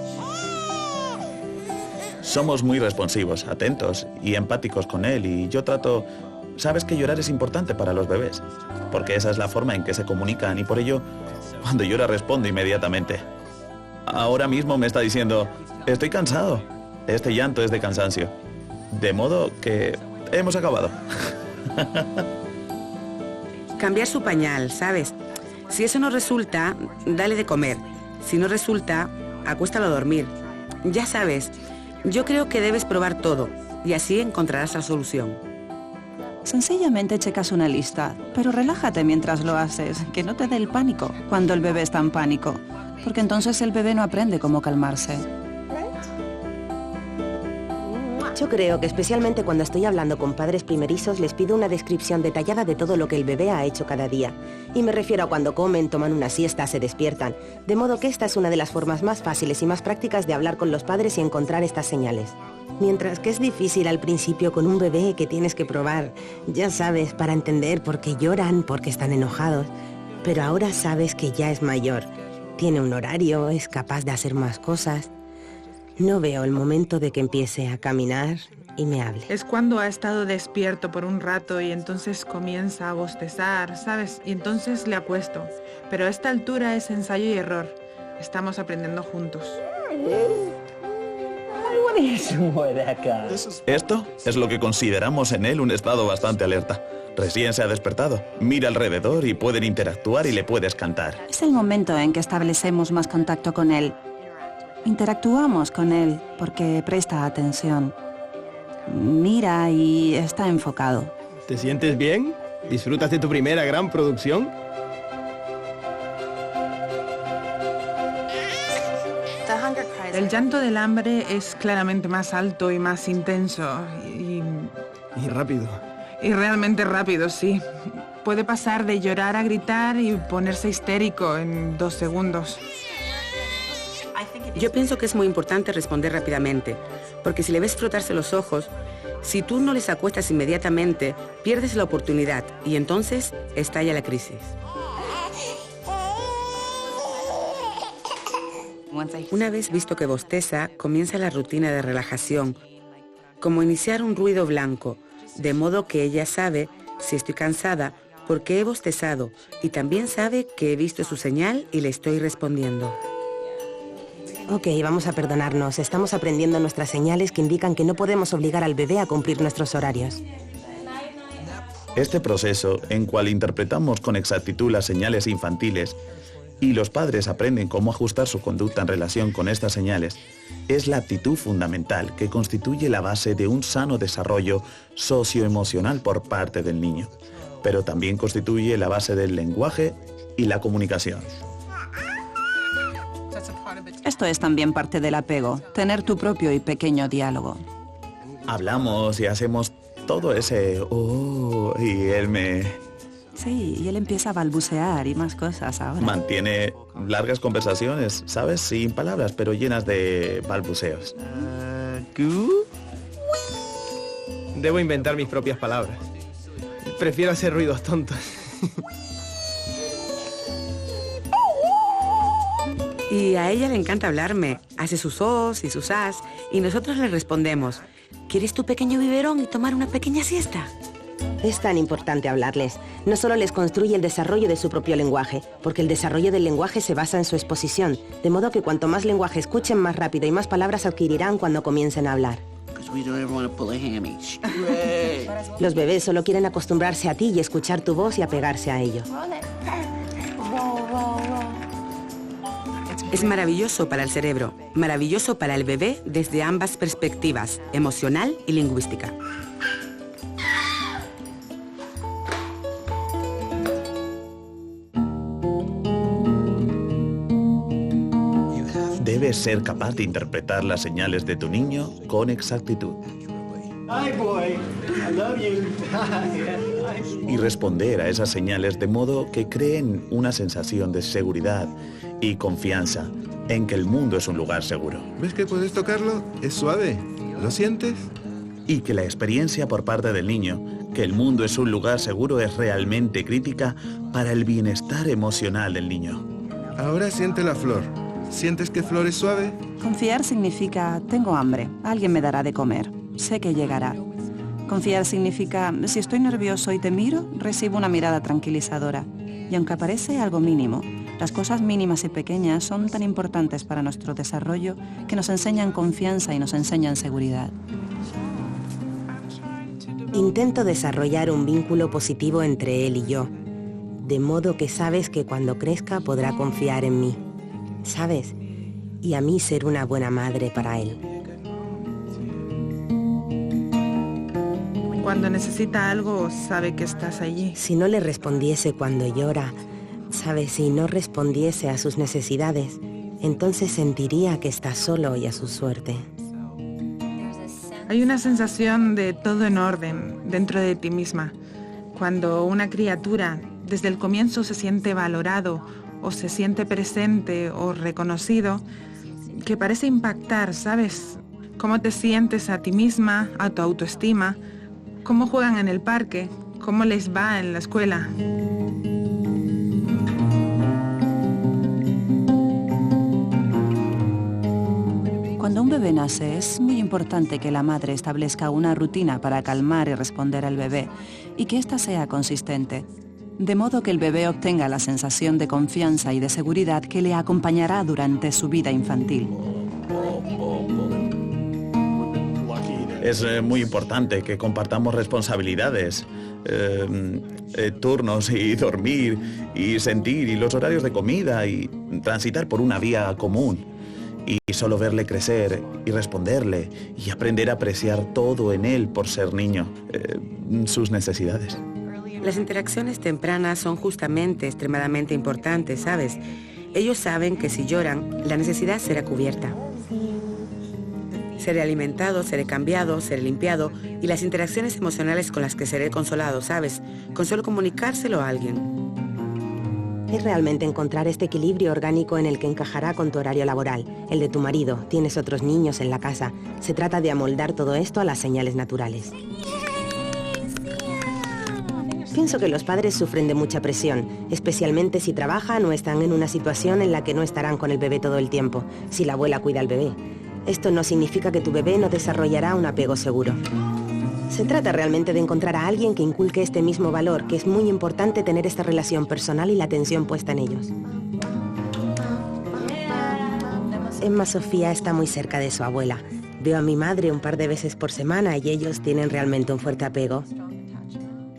Somos muy responsivos, atentos y empáticos con él y yo trato... Sabes que llorar es importante para los bebés, porque esa es la forma en que se comunican y por ello, cuando llora respondo inmediatamente. ahora mismo me está diciendo, estoy cansado. Este llanto es de cansancio. De modo que hemos acabado. Cambiar su pañal, ¿sabes? Si eso no resulta, dale de comer. Si no resulta, acuéstalo a dormir. Ya sabes, yo creo que debes probar todo y así encontrarás la solución. Sencillamente checas una lista, pero relájate mientras lo haces, que no te dé el pánico cuando el bebé está en pánico, porque entonces el bebé no aprende cómo calmarse. Yo creo que especialmente cuando estoy hablando con padres primerizos les pido una descripción detallada de todo lo que el bebé ha hecho cada día. Y me refiero a cuando comen, toman una siesta, se despiertan. De modo que esta es una de las formas más fáciles y más prácticas de hablar con los padres y encontrar estas señales. Mientras que es difícil al principio con un bebé que tienes que probar, ya sabes, para entender por qué lloran, por qué están enojados. Pero ahora sabes que ya es mayor. Tiene un horario, es capaz de hacer más cosas. No veo el momento de que empiece a caminar y me hable. Es cuando ha estado despierto por un rato y entonces comienza a bostezar, ¿sabes? Y entonces le acuesto. Pero a esta altura es ensayo y error. Estamos aprendiendo juntos. Esto es lo que consideramos en él un estado bastante alerta. Recién se ha despertado, mira alrededor y pueden interactuar y le puedes cantar. Es el momento en que establecemos más contacto con él. Interactuamos con él porque presta atención. Mira y está enfocado. ¿Te sientes bien? ¿Disfrutas de tu primera gran producción? El llanto del hambre es claramente más alto y más intenso Y rápido. y realmente rápido, sí. Puede pasar de llorar a gritar y ponerse histérico en 2 segundos. Yo pienso que es muy importante responder rápidamente, porque si le ves frotarse los ojos, si tú no les acuestas inmediatamente, pierdes la oportunidad y entonces estalla la crisis. Una vez visto que bosteza, comienza la rutina de relajación, como iniciar un ruido blanco, de modo que ella sabe si estoy cansada porque he bostezado y también sabe que he visto su señal y le estoy respondiendo. Ok, vamos a perdonarnos. Estamos aprendiendo nuestras señales que indican que no podemos obligar al bebé a cumplir nuestros horarios. Este proceso, en cual interpretamos con exactitud las señales infantiles y los padres aprenden cómo ajustar su conducta en relación con estas señales, es la actitud fundamental que constituye la base de un sano desarrollo socioemocional por parte del niño, pero también constituye la base del lenguaje y la comunicación. Esto es también parte del apego, tener tu propio y pequeño diálogo. Hablamos y hacemos todo ese oh, y él me... Sí, y él empieza a balbucear y más cosas ahora. Mantiene largas conversaciones, ¿sabes? Sin palabras, pero llenas de balbuceos. Debo inventar mis propias palabras. Prefiero hacer ruidos tontos. Y a ella le encanta hablarme, hace sus os y sus as, y nosotros le respondemos, ¿quieres tu pequeño biberón y tomar una pequeña siesta? Es tan importante hablarles. No solo les construye el desarrollo de su propio lenguaje, porque el desarrollo del lenguaje se basa en su exposición, de modo que cuanto más lenguaje escuchen, más rápido y más palabras adquirirán cuando comiencen a hablar. Los bebés solo quieren acostumbrarse a ti y escuchar tu voz y apegarse a ello. Es maravilloso para el cerebro, maravilloso para el bebé desde ambas perspectivas, emocional y lingüística. Debes ser capaz de interpretar las señales de tu niño con exactitud. Hi, boy. I love you. Y responder a esas señales de modo que creen una sensación de seguridad y confianza en que el mundo es un lugar seguro. ¿Ves que puedes tocarlo? Es suave. ¿Lo sientes? Y que la experiencia por parte del niño, que el mundo es un lugar seguro, es realmente crítica para el bienestar emocional del niño. Ahora siente la flor. ¿Sientes que flor es suave? Confiar significa, tengo hambre, alguien me dará de comer, sé que llegará. Confiar significa, si estoy nervioso y te miro, recibo una mirada tranquilizadora. Y aunque parece algo mínimo, Las cosas mínimas y pequeñas son tan importantes para nuestro desarrollo que nos enseñan confianza y nos enseñan seguridad. Intento desarrollar un vínculo positivo entre él y yo, de modo que sabes que cuando crezca podrá confiar en mí, ¿sabes? Y a mí ser una buena madre para él. Cuando necesita algo, sabe que estás allí. Si no le respondiese cuando llora, ¿sabes? Si no respondiese a sus necesidades, entonces sentiría que está solo y a su suerte. Hay una sensación de todo en orden dentro de ti misma. Cuando una criatura desde el comienzo se siente valorado o se siente presente o reconocido, que parece impactar, ¿sabes? Cómo te sientes a ti misma, a tu autoestima, cómo juegan en el parque, cómo les va en la escuela. Cuando un bebé nace, es muy importante que la madre establezca una rutina para calmar y responder al bebé y que ésta sea consistente, de modo que el bebé obtenga la sensación de confianza y de seguridad que le acompañará durante su vida infantil. Es muy importante que compartamos responsabilidades, turnos y dormir y sentir y los horarios de comida y transitar por una vía común. Y solo verle crecer y responderle y aprender a apreciar todo en él por ser niño, sus necesidades. Las interacciones tempranas son justamente extremadamente importantes, ¿sabes? Ellos saben que si lloran, la necesidad será cubierta. Seré alimentado, seré cambiado, seré limpiado y las interacciones emocionales con las que seré consolado, ¿sabes? Con solo comunicárselo a alguien. Es realmente encontrar este equilibrio orgánico en el que encajará con tu horario laboral, el de tu marido, tienes otros niños en la casa. Se trata de amoldar todo esto a las señales naturales. Pienso que los padres sufren de mucha presión, especialmente si trabajan o están en una situación en la que no estarán con el bebé todo el tiempo, si la abuela cuida al bebé. Esto no significa que tu bebé no desarrollará un apego seguro. Se trata realmente de encontrar a alguien que inculque este mismo valor, que es muy importante tener esta relación personal y la atención puesta en ellos. Emma Sofía está muy cerca de su abuela. Veo a mi madre un par de veces por semana y ellos tienen realmente un fuerte apego.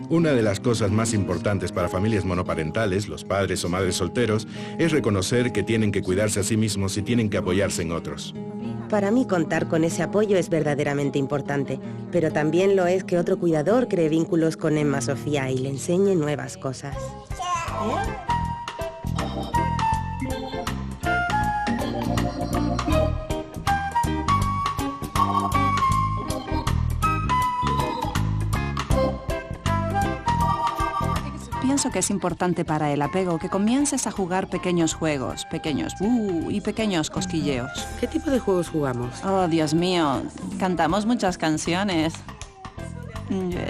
Una de las cosas más importantes para familias monoparentales, los padres o madres solteros, es reconocer que tienen que cuidarse a sí mismos y tienen que apoyarse en otros. Para mí contar con ese apoyo es verdaderamente importante, pero también lo es que otro cuidador cree vínculos con Emma Sofía y le enseñe nuevas cosas. Pienso que es importante para el apego que comiences a jugar pequeños juegos, pequeños y pequeños cosquilleos. ¿Qué tipo de juegos jugamos? Oh, Dios mío, cantamos muchas canciones.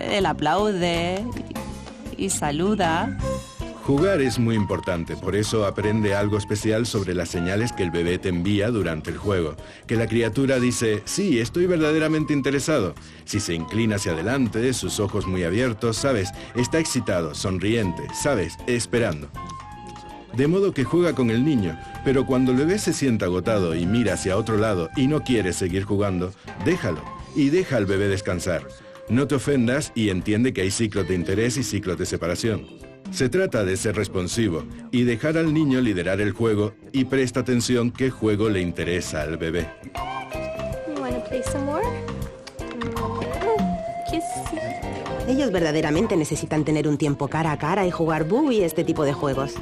Él aplaude y saluda. Jugar es muy importante, por eso aprende algo especial sobre las señales que el bebé te envía durante el juego. Que la criatura dice, sí, estoy verdaderamente interesado. Si se inclina hacia adelante, sus ojos muy abiertos, ¿sabes? Está excitado, sonriente, ¿sabes? Esperando. De modo que juega con el niño, pero cuando el bebé se sienta agotado y mira hacia otro lado y no quiere seguir jugando, déjalo y deja al bebé descansar. No te ofendas y entiende que hay ciclos de interés y ciclos de separación. Se trata de ser responsivo y dejar al niño liderar el juego y presta atención qué juego le interesa al bebé. Ellos verdaderamente necesitan tener un tiempo cara a cara y jugar Boo y este tipo de juegos.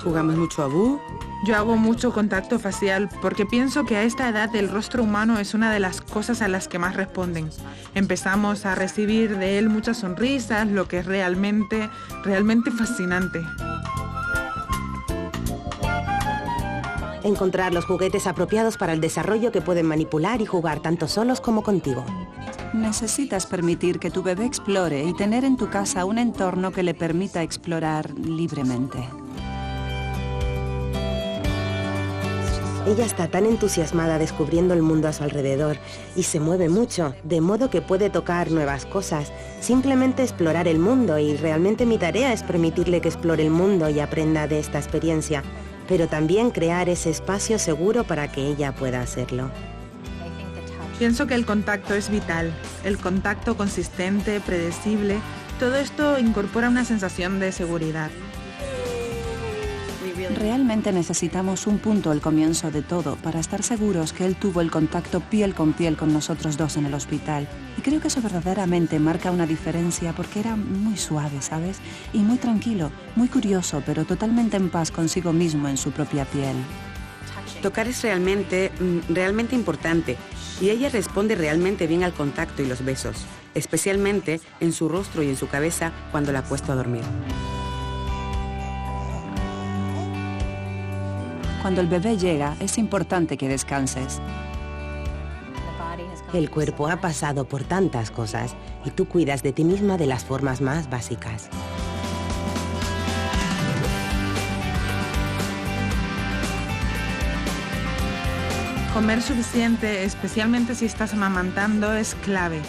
¿Jugamos mucho a Boo? Yo hago mucho contacto facial porque pienso que a esta edad el rostro humano es una de las cosas a las que más responden. Empezamos a recibir de él muchas sonrisas, lo que es realmente fascinante. Encontrar los juguetes apropiados para el desarrollo que pueden manipular y jugar tanto solos como contigo. Necesitas permitir que tu bebé explore y tener en tu casa un entorno que le permita explorar libremente. Ella está tan entusiasmada descubriendo el mundo a su alrededor y se mueve mucho, de modo que puede tocar nuevas cosas, simplemente explorar el mundo, y realmente mi tarea es permitirle que explore el mundo y aprenda de esta experiencia, pero también crear ese espacio seguro para que ella pueda hacerlo. Pienso que el contacto es vital, el contacto consistente, predecible, todo esto incorpora una sensación de seguridad. Realmente necesitamos un punto al comienzo de todo para estar seguros que él tuvo el contacto piel con nosotros dos en el hospital. Y creo que eso verdaderamente marca una diferencia porque era muy suave, ¿sabes? Y muy tranquilo, muy curioso, pero totalmente en paz consigo mismo en su propia piel. Tocar es realmente importante, y ella responde realmente bien al contacto y los besos, especialmente en su rostro y en su cabeza cuando la ha puesto a dormir. Cuando el bebé llega, es importante que descanses. El cuerpo ha pasado por tantas cosas y tú cuidas de ti misma de las formas más básicas. Comer suficiente, especialmente si estás amamantando, es clave.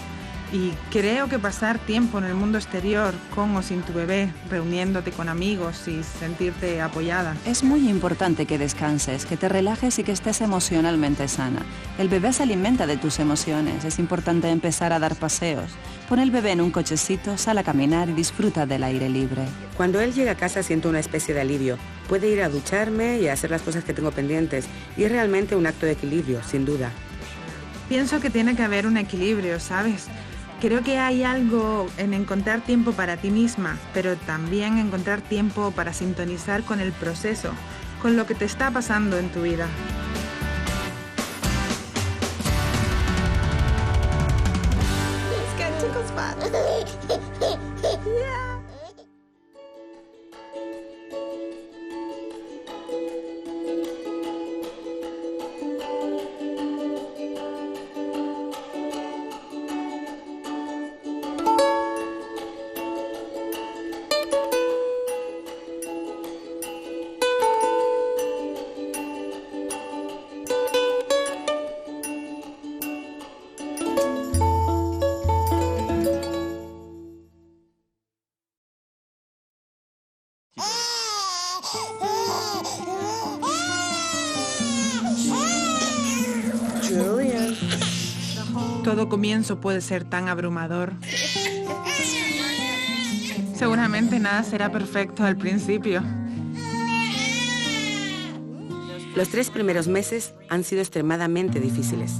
Y creo que pasar tiempo en el mundo exterior, con o sin tu bebé, reuniéndote con amigos y sentirte apoyada. Es muy importante que descanses, que te relajes y que estés emocionalmente sana. El bebé se alimenta de tus emociones. Es importante empezar a dar paseos. Pon el bebé en un cochecito, sal a caminar y disfruta del aire libre. Cuando él llega a casa siento una especie de alivio. Puede ir a ducharme y a hacer las cosas que tengo pendientes. Y es realmente un acto de equilibrio, sin duda. Pienso que tiene que haber un equilibrio, ¿sabes? Creo que hay algo en encontrar tiempo para ti misma, pero también encontrar tiempo para sintonizar con el proceso, con lo que te está pasando en tu vida. Todo comienzo puede ser tan abrumador. Seguramente nada será perfecto al principio. Los 3 primeros meses han sido extremadamente difíciles.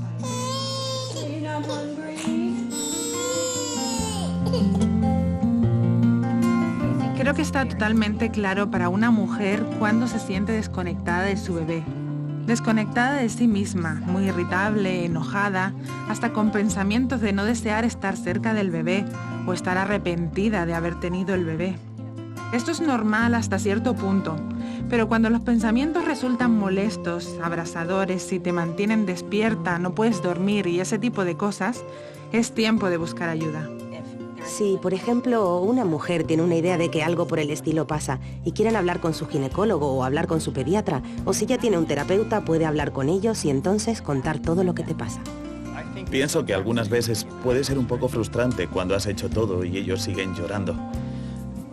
Creo que está totalmente claro para una mujer cuando se siente desconectada de su bebé. Desconectada de sí misma, muy irritable, enojada, hasta con pensamientos de no desear estar cerca del bebé o estar arrepentida de haber tenido el bebé. Esto es normal hasta cierto punto, pero cuando los pensamientos resultan molestos, abrasadores, y te mantienen despierta, no puedes dormir y ese tipo de cosas, es tiempo de buscar ayuda. Si, por ejemplo, una mujer tiene una idea de que algo por el estilo pasa y quieren hablar con su ginecólogo o hablar con su pediatra, o si ya tiene un terapeuta, puede hablar con ellos y entonces contar todo lo que te pasa. Pienso que algunas veces puede ser un poco frustrante cuando has hecho todo y ellos siguen llorando.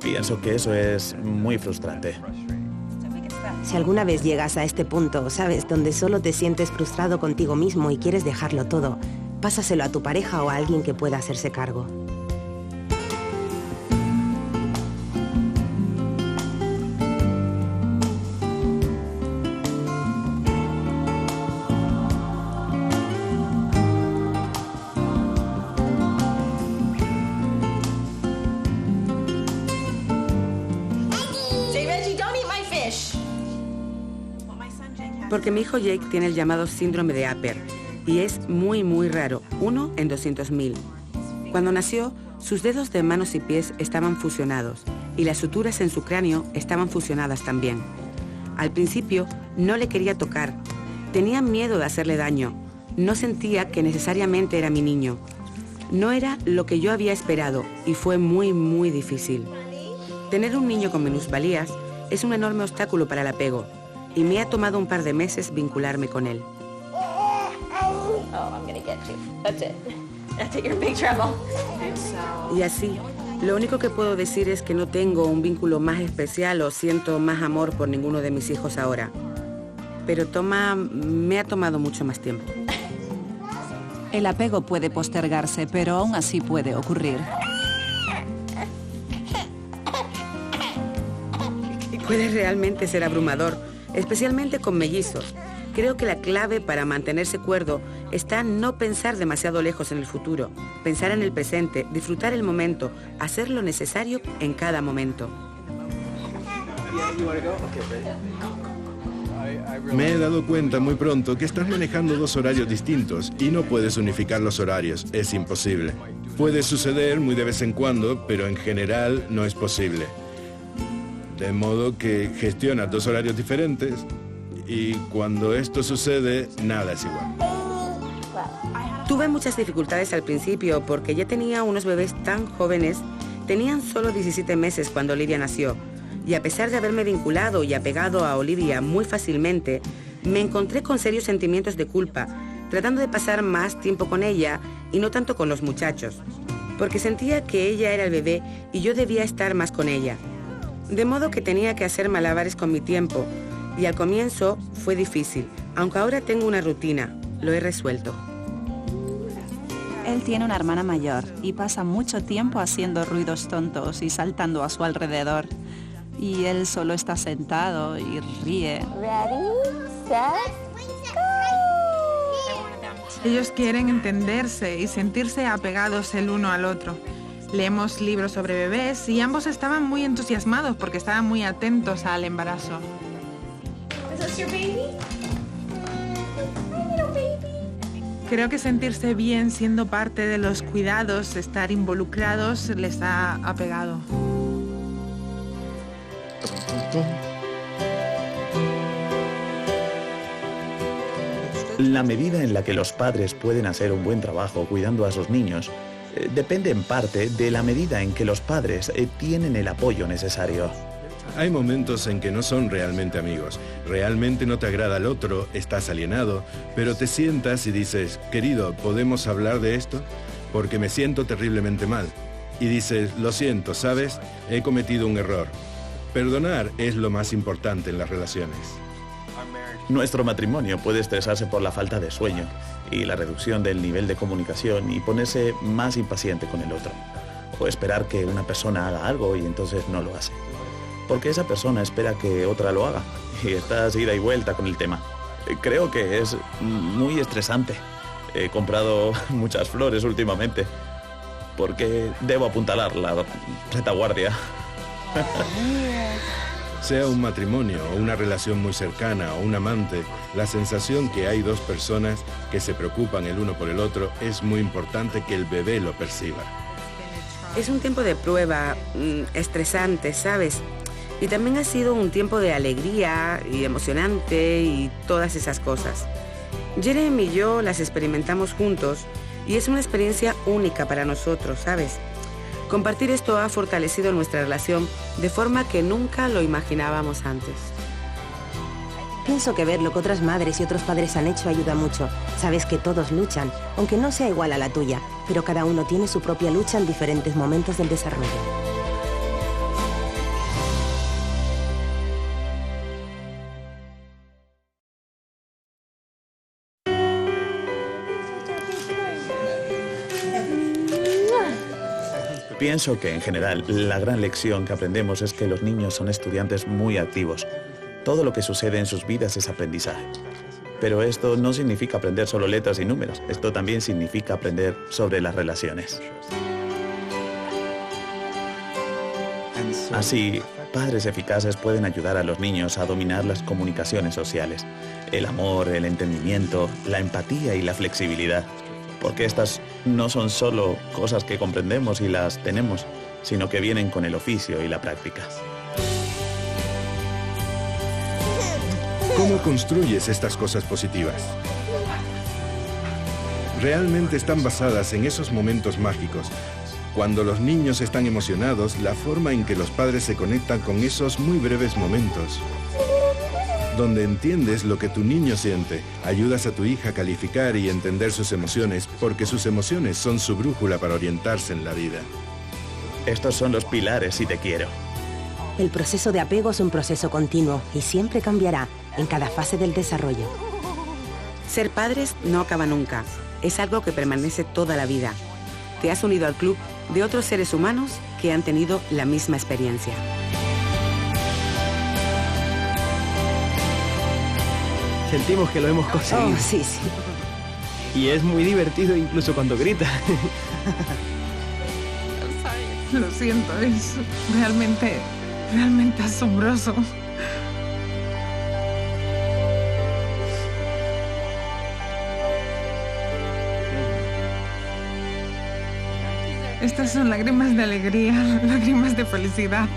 Pienso que eso es muy frustrante. Si alguna vez llegas a este punto, ¿sabes?, donde solo te sientes frustrado contigo mismo y quieres dejarlo todo, pásaselo a tu pareja o a alguien que pueda hacerse cargo. Porque mi hijo Jake tiene el llamado síndrome de Apert y es muy raro, 1 en 200.000. Cuando nació, sus dedos de manos y pies estaban fusionados y las suturas en su cráneo estaban fusionadas también. Al principio no le quería tocar, tenía miedo de hacerle daño, no sentía que necesariamente era mi niño. No era lo que yo había esperado y fue muy difícil. Tener un niño con minusvalías es un enorme obstáculo para el apego. y me ha tomado un par de meses vincularme con él. Oh, I'm gonna get you. That's it. That's it, you're in big trouble. Y así, lo único que puedo decir es que no tengo un vínculo más especial o siento más amor por ninguno de mis hijos ahora. Pero me ha tomado mucho más tiempo. El apego puede postergarse, pero aún así puede ocurrir. Puede realmente ser abrumador, especialmente con mellizos. Creo que la clave para mantenerse cuerdo está en no pensar demasiado lejos en el futuro, pensar en el presente, disfrutar el momento, hacer lo necesario en cada momento. Me he dado cuenta muy pronto que estás manejando dos horarios distintos y no puedes unificar los horarios, es imposible. Puede suceder muy de vez en cuando, pero en general no es posible. De modo que gestionas dos horarios diferentes y cuando esto sucede, nada es igual. Tuve muchas dificultades al principio porque ya tenía unos bebés tan jóvenes, tenían solo 17 meses cuando Olivia nació. Y a pesar de haberme vinculado y apegado a Olivia muy fácilmente, me encontré con serios sentimientos de culpa, tratando de pasar más tiempo con ella y no tanto con los muchachos, porque sentía que ella era el bebé y yo debía estar más con ella. De modo que tenía que hacer malabares con mi tiempo, y al comienzo fue difícil, aunque ahora tengo una rutina, lo he resuelto. Él tiene una hermana mayor y pasa mucho tiempo haciendo ruidos tontos y saltando a su alrededor. Y él solo está sentado y ríe. Ready, set, go. Ellos quieren entenderse y sentirse apegados el uno al otro. Leemos libros sobre bebés y ambos estaban muy entusiasmados porque estaban muy atentos al embarazo. Is this your baby? My little baby. Creo que sentirse bien siendo parte de los cuidados, estar involucrados, les ha apegado. La medida en la que los padres pueden hacer un buen trabajo cuidando a sus niños depende en parte de la medida en que los padres tienen el apoyo necesario. Hay momentos en que no son realmente amigos. Realmente no te agrada el otro, estás alienado, pero te sientas y dices, querido, ¿podemos hablar de esto? Porque me siento terriblemente mal. Y dices, lo siento, ¿sabes? He cometido un error. Perdonar es lo más importante en las relaciones. Nuestro matrimonio puede estresarse por la falta de sueño y la reducción del nivel de comunicación y ponerse más impaciente con el otro. O esperar que una persona haga algo y entonces no lo hace. Porque esa persona espera que otra lo haga y estás ida y vuelta con el tema. Creo que es muy estresante. He comprado muchas flores últimamente porque debo apuntalar la retaguardia. Sea un matrimonio o una relación muy cercana o un amante, la sensación que hay dos personas que se preocupan el uno por el otro es muy importante que el bebé lo perciba. Es un tiempo de prueba, estresante, ¿sabes? Y también ha sido un tiempo de alegría y emocionante y todas esas cosas. Jeremy y yo las experimentamos juntos y es una experiencia única para nosotros, ¿sabes? Compartir esto ha fortalecido nuestra relación de forma que nunca lo imaginábamos antes. Pienso que ver lo que otras madres y otros padres han hecho ayuda mucho. Sabes que todos luchan, aunque no sea igual a la tuya, pero cada uno tiene su propia lucha en diferentes momentos del desarrollo. Pienso que en general la gran lección que aprendemos es que los niños son estudiantes muy activos. Todo lo que sucede en sus vidas es aprendizaje. Pero esto no significa aprender solo letras y números. Esto también significa aprender sobre las relaciones. Así, padres eficaces pueden ayudar a los niños a dominar las comunicaciones sociales, el amor, el entendimiento, la empatía y la flexibilidad. Porque estas no son solo cosas que comprendemos y las tenemos, sino que vienen con el oficio y la práctica. ¿Cómo construyes estas cosas positivas? Realmente están basadas en esos momentos mágicos. Cuando los niños están emocionados, la forma en que los padres se conectan con esos muy breves momentos. donde entiendes lo que tu niño siente, ayudas a tu hija a calificar y entender sus emociones, porque sus emociones son su brújula para orientarse en la vida. Estos son los pilares si te quiero. El proceso de apego es un proceso continuo y siempre cambiará en cada fase del desarrollo. Ser padres no acaba nunca, es algo que permanece toda la vida. Te has unido al club de otros seres humanos que han tenido la misma experiencia. Sentimos que lo hemos conseguido. Oh, sí, sí. Y es muy divertido incluso cuando grita. Lo siento, es realmente asombroso. Estas son lágrimas de alegría, lágrimas de felicidad.